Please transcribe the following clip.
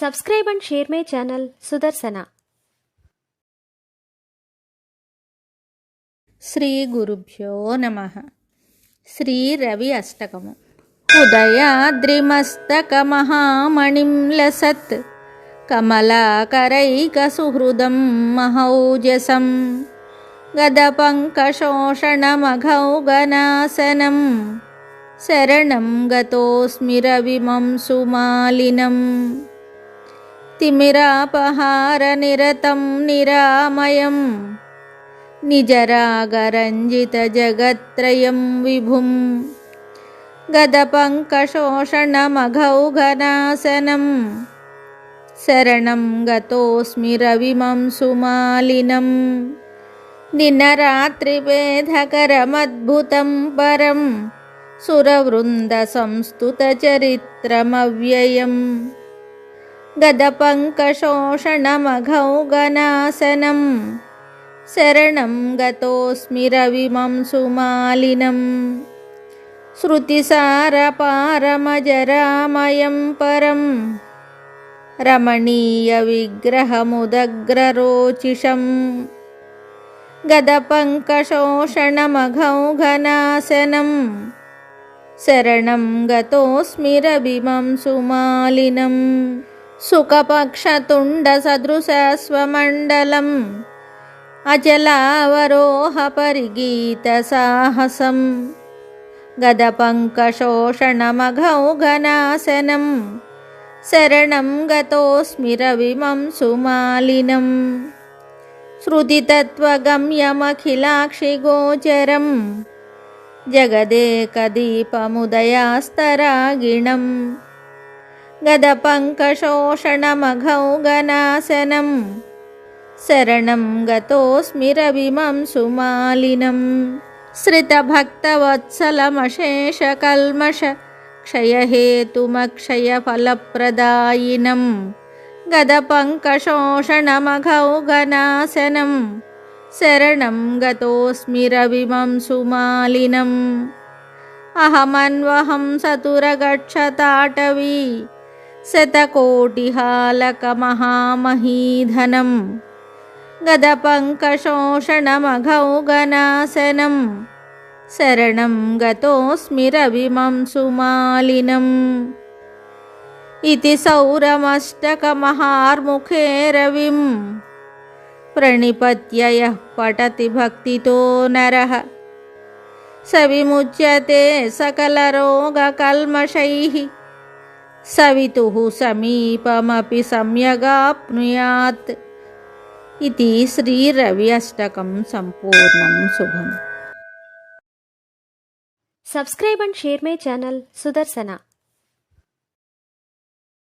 Subscribe and share my channel Sudarsana. Shri గురుభ్యో నమః. శ్రీ రవి అష్టకము. ఉదయాద్రిమస్తక మహామణిం లసత్ కమలాకరైక సుహృదం మహౌజసం గదపంకశోషణమఘౌగనాసనం శరణం గతోస్మి రవిమం సుమాలినం తిమిరాపహారనిరతం నిరామయం నిజరాగరంజితజగత్రయం విభుం గదపంకశోషణమఘౌఘనాసనం శరణం గతోస్మి రవిమం సుమాలినం దినరాత్రిభేదకరమద్భుతం పరం సురవృందసంస్తుతచరిత్రమవ్యయం గదపంకశోషణమఘౌఘనాసనం శరణం గతోస్మి రవిమం సుమాలినం శృతిసారపారమజరామయం పరం రమణీయ విగ్రహముదగ్రరోచిషం గదపంకశోషణమఘౌఘనాసనం శరణం గతోస్మి రవిమం సుమాలినం సుఖపక్షతుండసదృశస్వమండలం అచలావరోహ పరిగీత సాహసం గదపంకశోషణమఘౌఘనాసనం శరణం గతోస్మి రవిమం సుమాలినం శృతితత్వగమ్యమఖిలాక్షిగోచరం జగదేకదీపముదయాస్తరాగిణం గదపంకశోషణమఘౌఘనాసనం శరణం గతోస్మి రవిమం సుమాలినం శ్రితభక్తవత్సలమశేషకల్మష క్షయహేతుమక్షయఫలప్రదాయినం గదపంకశోషణమఘౌఘనాసనం శరణం గతోస్మి రవిమం సుమాలినం అహమన్వహం సతురగచ్చతాటవీ శతకోటిహాలకమహామహీధనం గదపంకశోషణమఘౌఘనాసనం శరణం గతోస్మి రవిమం సుమాలినం ఇతి సౌరమష్టకమహార్ముఖే రవిం ప్రణిపత్య యః పఠతి భక్తితో నరః స విముచ్యతే సకలరోగకల్మషైః సవితుః సమీపమపి సమ్యగాప్నుయాత్. ఇది శ్రీ రవి అష్టకం సంపూర్ణం. శుభం. Subscribe and share my channel Sudarsana.